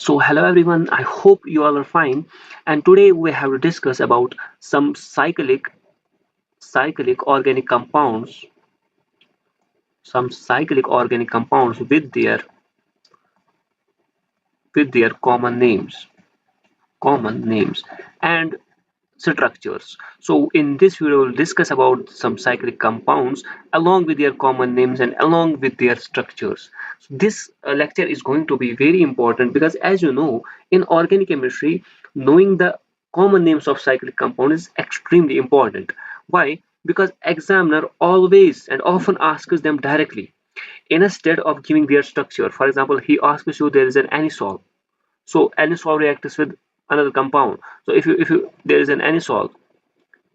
So hello everyone, I hope you all are fine. And today we have to discuss about some cyclic organic compounds, some cyclic organic compounds with their common names and structures. So in this video we'll discuss about some cyclic compounds along with their common names and along with their structures. So this lecture is going to be very important because as you know in organic chemistry knowing the common names of cyclic compounds is extremely important. Why? Because examiner always and often asks them directly instead of giving their structure. For example, he asks you there is an anisole, so anisole reacts with another compound. So if you there is an anisole,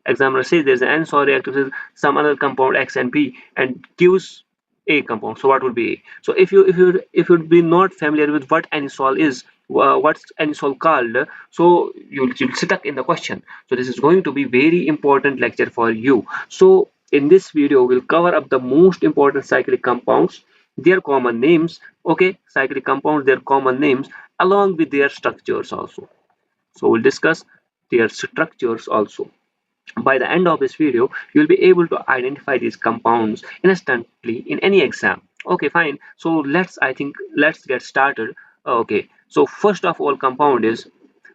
examiner says there is an anisole reacts with some other compound X and B and gives a compound. So what would be A? So if you'd be not familiar with what anisole is, what's anisole called, so you'll stuck in the question. So this is going to be very important lecture for you. So in this video we'll cover up the most important cyclic compounds, their common names. Okay, cyclic compounds, their common names along with their structures also. So we'll discuss their structures also. By the end of this video, you'll be able to identify these compounds instantly in any exam. Okay, fine. So let's get started. Okay, so first of all, compound is,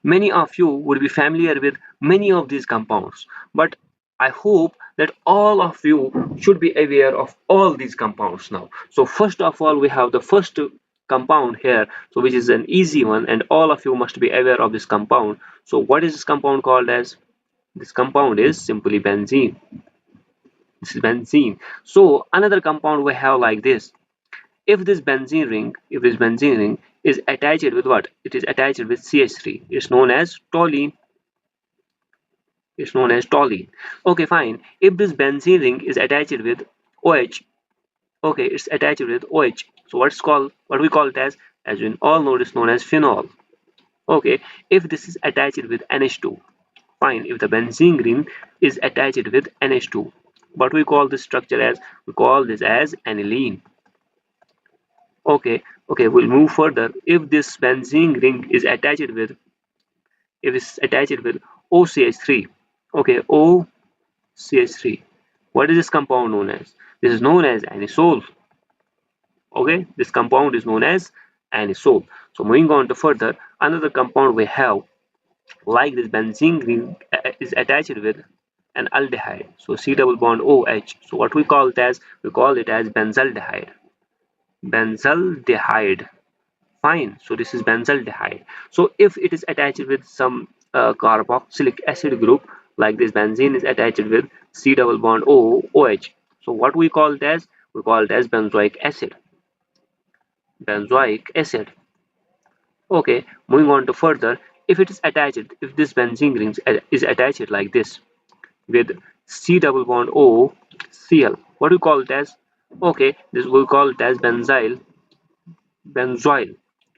many of you would be familiar with many of these compounds, but I hope that all of you should be aware of all these compounds now. So first of all, we have the first compound here, so which is an easy one, and all of you must be aware of this compound. So what is this compound called as? This compound is simply benzene. This is benzene. So another compound we have like this. If this benzene ring is attached with what? It is attached with CH3. It's known as toluene. It's known as toluene. Okay, fine. If this benzene ring is attached with OH, okay, it's attached with OH. So what we call it as we all know, it's known as phenol. Okay, if this is attached with NH2, fine. If the benzene ring is attached with NH2, what we call this structure as? We call this as aniline. Okay, we'll move further. If this benzene ring is attached with, if it's attached with OCH3, okay, OCH3, what is this compound known as? This is known as anisole. Okay, this compound is known as anisole. So moving on to further, another compound we have like this benzene ring is attached with an aldehyde, so C double bond OH. So what we call it as? We call it as benzaldehyde. Benzaldehyde. Fine. So this is benzaldehyde. So if it is attached with some carboxylic acid group, like this benzene is attached with C double bond OH. So what we call it as? We call it as benzoic acid. Benzoic acid. Okay, moving on to further, if it is attached, if this benzene ring is attached like this with C double bond O Cl, what do we call it as? Okay, this we call it as benzoyl.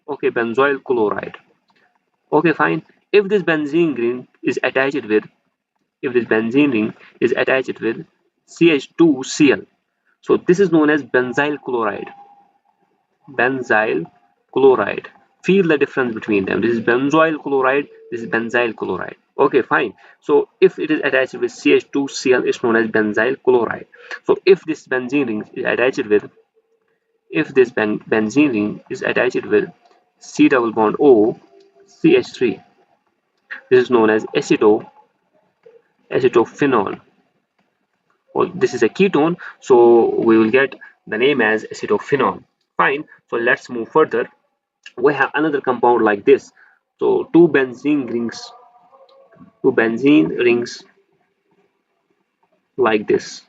Okay, benzoyl chloride. Okay, fine. If this benzene ring is attached with, if this benzene ring is attached with CH2Cl, so this is known as benzyl chloride. Benzyl chloride. Feel the difference between them. This is benzoyl chloride, this is benzyl chloride. Okay, fine. So if it is attached with CH2Cl, it's known as benzyl chloride. So if this benzene ring is attached with, if this benzene ring is attached with C double bond O CH3, this is known as acetophenol. Well, this is a ketone, so we will get the name as acetophenol. Fine. So let's move further. We have another compound like this. So two benzene rings like this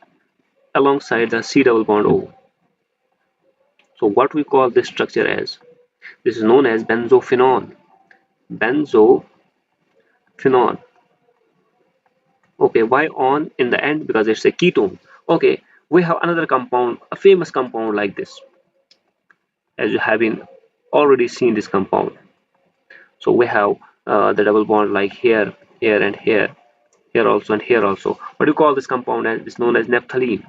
alongside the C double bond O. So what we call this structure as? This is known as benzophenone. Benzophenone. Okay, why on in the end? Because it's a ketone. Okay, we have another compound, a famous compound like this, as you have been already seen this compound. So we have the double bond like here, here, and here, here also, and here also. What do you call this compound as? It's known as naphthalene.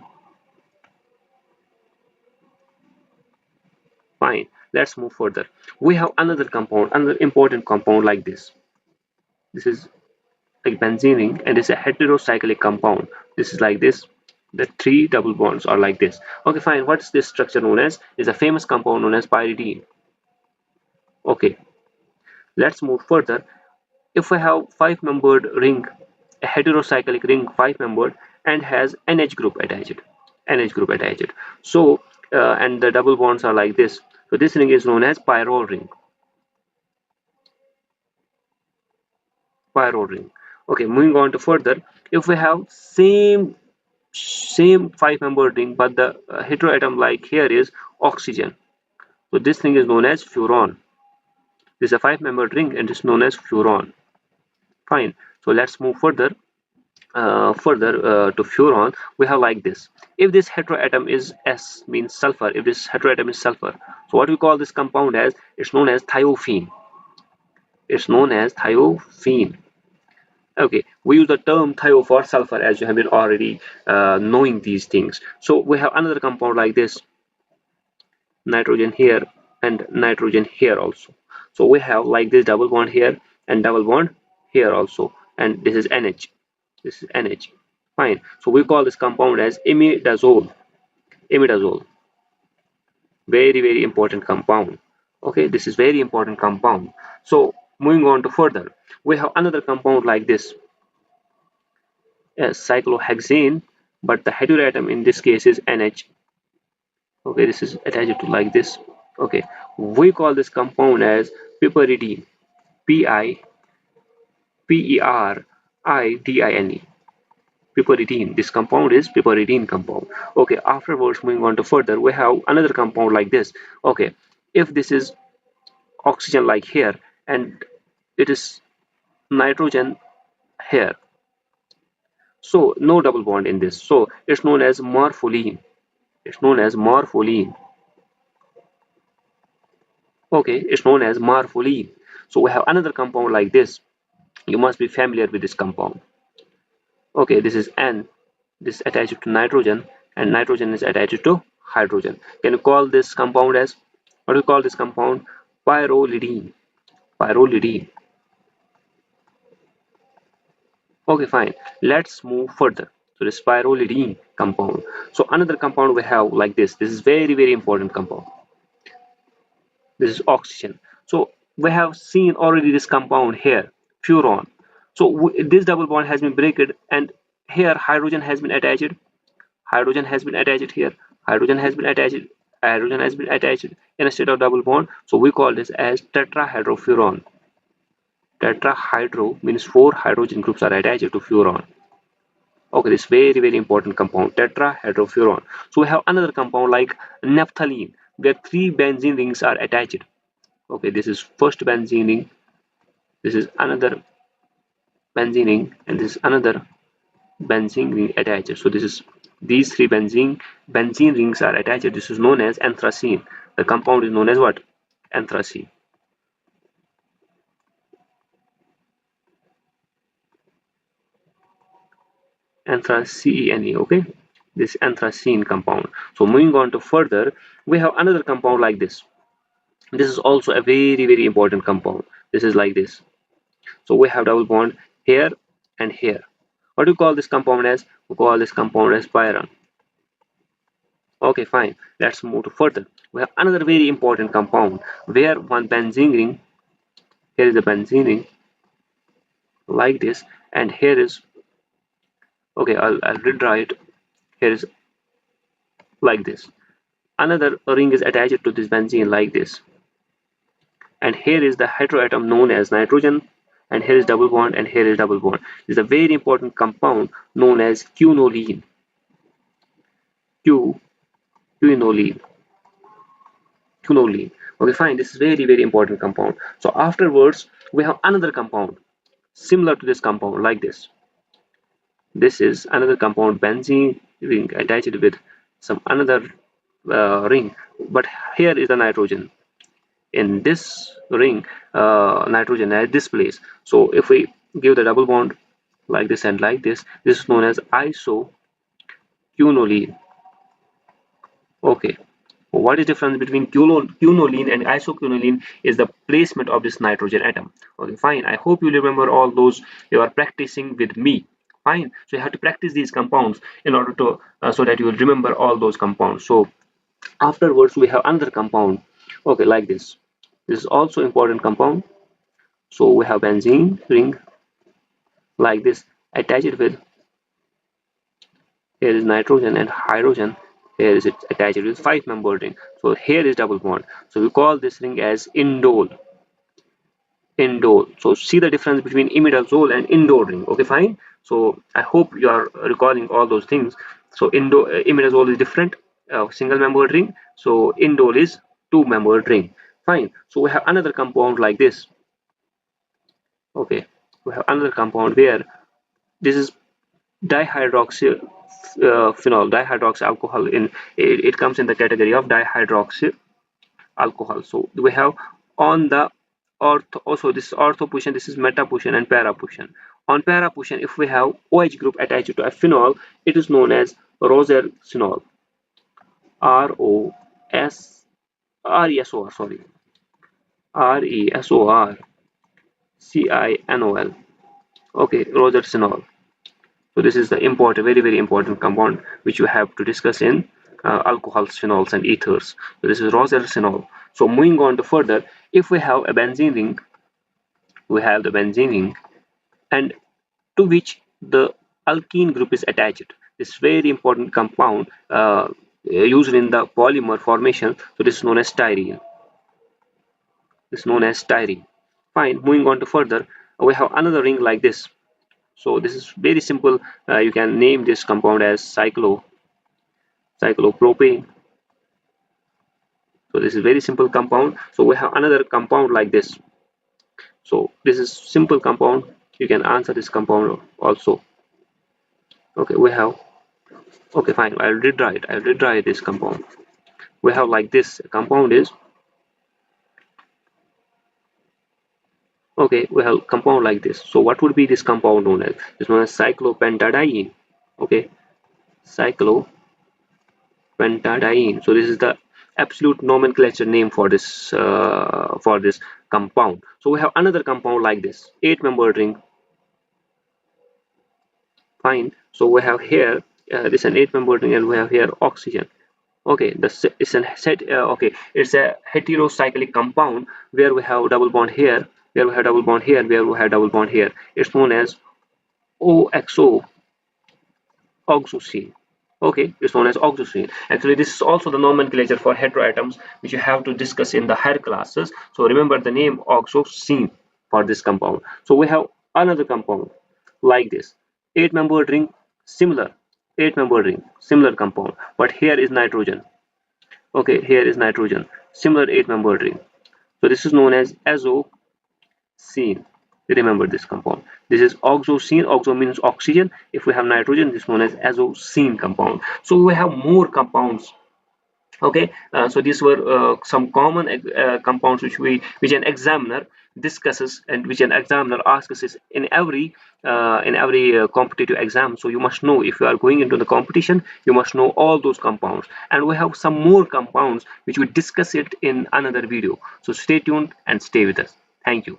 Fine. Let's move further. We have another compound, another important compound like this. This is like benzene ring, and it's a heterocyclic compound. This is like this. The three double bonds are like this. Okay, fine. What's this structure known as? Is a famous compound known as pyridine. Okay, let's move further. If I have five-membered ring, a heterocyclic ring, five-membered, and has NH group attached, NH group attached. So, and the double bonds are like this. So this ring is known as pyrrole ring. Pyrrole ring. Okay, moving on to further. If we have same five-membered ring, but the heteroatom like here is oxygen. So this thing is known as furon. This is a five-membered ring, and it's known as furon. Fine. So let's move further. To furon, we have like this. If this heteroatom is S, means sulfur. If this heteroatom is sulfur, so what we call this compound as? It's known as thiophene. It's known as thiophene. Okay, we use the term thio for sulfur, as you have been already knowing these things. So we have another compound like this, nitrogen here and nitrogen here also. So we have like this double bond here and double bond here also, and this is NH. This is NH. Fine. So we call this compound as imidazole. Imidazole. Very important compound. Okay, this is very important compound. So moving on to further, we have another compound like this, as cyclohexane, but the heteroatom in this case is NH. Okay, this is attached to like this. Okay, we call this compound as piperidine. Piperidine. Piperidine. This compound is piperidine compound. Okay, afterwards moving on to further, we have another compound like this. Okay, if this is oxygen like here and it is nitrogen here, so no double bond in this, so it's known as morpholine. It's known as morpholine. Okay, it's known as morpholine. So we have another compound like this. You must be familiar with this compound. Okay, this is N. This is attached to nitrogen, and nitrogen is attached to hydrogen. Can you call this compound as, what do you call this compound? Pyrrolidine. Pyrrolidine. Okay, fine. Let's move further. So this pyrrolidine compound. So another compound we have like this. This is very important compound. This is oxygen. So we have seen already this compound here, furon. So this double bond has been broken, and here hydrogen has been attached. Hydrogen has been attached here. Hydrogen has been attached. Hydrogen has been attached instead of double bond. So we call this as tetrahydrofuron. Tetrahydro means four hydrogen groups are attached to furon. Okay, this very important compound, tetrahydrofuron. So we have another compound like naphthalene, where three benzene rings are attached. Okay, this is first benzene ring, this is another benzene ring, and this is another benzene ring attached. So this is, these three benzene rings are attached. This is known as anthracene. The compound is known as what? Anthracene. Anthracene. Okay, this anthracene compound. So moving on to further, we have another compound like this. This is also a very important compound. This is like this. So we have double bond here and here. What do you call this compound as? We call this compound as pyran. Okay, fine. Let's move to further. We have another very important compound where one benzene ring, here is a benzene ring like this, and here is, okay, I'll redraw it. Here is like this. Another ring is attached to this benzene like this. And here is the heteroatom known as nitrogen, and here is double bond, and here is double bond. This is a very important compound known as quinoline. Quinoline. Quinoline. Okay, fine. This is very important compound. So afterwards, we have another compound similar to this compound like this. This is another compound, benzene ring attached with some another ring, but here is the nitrogen. In this ring, nitrogen at this place. So if we give the double bond like this and like this is known as isoquinoline. Okay, What is difference between quinoline and isoquinoline is the placement of this nitrogen atom. Okay, fine. I hope you remember all those you are practicing with me. Fine. So you have to practice these compounds in order to so that you will remember all those compounds. So afterwards we have another compound. Okay, like this. This is also important compound. So we have benzene ring like this. Attach it with, here is nitrogen and hydrogen. Here is it attached with 5-membered ring. So here is double bond. So we call this ring as indole. Indole. So see the difference between imidazole and indole ring. Okay, fine. So I hope you are recalling all those things. So imidazole is different, single-membered ring. So indole is 2-membered ring. Fine. So we have another compound like this. Okay, we have another compound where this is dihydroxy phenol, dihydroxy alcohol. It comes in the category of dihydroxy alcohol. So we have on the ortho, also this is ortho position, this is meta position and para position. On para position, if we have OH group attached to a phenol, it is known as rosercinol. RESOR, sorry, RESORCINOL. Okay, rosercinol. So this is the important, very very important compound which you have to discuss in alcohols, phenols, and ethers. So this is rosercinol. So moving on to further, if we have a benzene ring, we have the benzene ring, and to which the alkene group is attached. This very important compound used in the polymer formation. So this is known as styrene. This is known as styrene. Fine. Moving on to further, we have another ring like this. So this is very simple. You can name this compound as cyclopropane. So this is very simple compound. So we have another compound like this. So this is simple compound. You can answer this compound also. Okay, we have, okay, fine. I'll rewrite this compound. We have like this compound is, okay, we have compound like this. So what would be this compound known as? It's known as cyclopentadiene. Okay, cyclopentadiene. So this is the absolute nomenclature name for this compound. So we have another compound like this, 8-membered ring. Fine. So we have here this is an 8-membered ring, and we have here oxygen. Okay, it's a set. Okay, it's a heterocyclic compound where we have double bond here, where we have double bond here, where we have double bond here. It's known as OXO, oxocene. Okay, it's known as oxocene. Actually, this is also the nomenclature for heteroatoms, which you have to discuss in the higher classes. So remember the name oxocene for this compound. So we have another compound like this, 8-membered ring, similar. 8-membered ring, similar compound, but here is nitrogen. Okay, here is nitrogen, similar 8-membered ring. So this is known as azocene. Remember this compound. This is oxocene. Oxo means oxygen. If we have nitrogen, this is known as azocene compound. So we have more compounds. Okay, so these were some common compounds which an examiner discusses and which an examiner asks is in every competitive exam. So you must know, if you are going into the competition, you must know all those compounds. And we have some more compounds which we discuss it in another video. So stay tuned and stay with us. Thank you.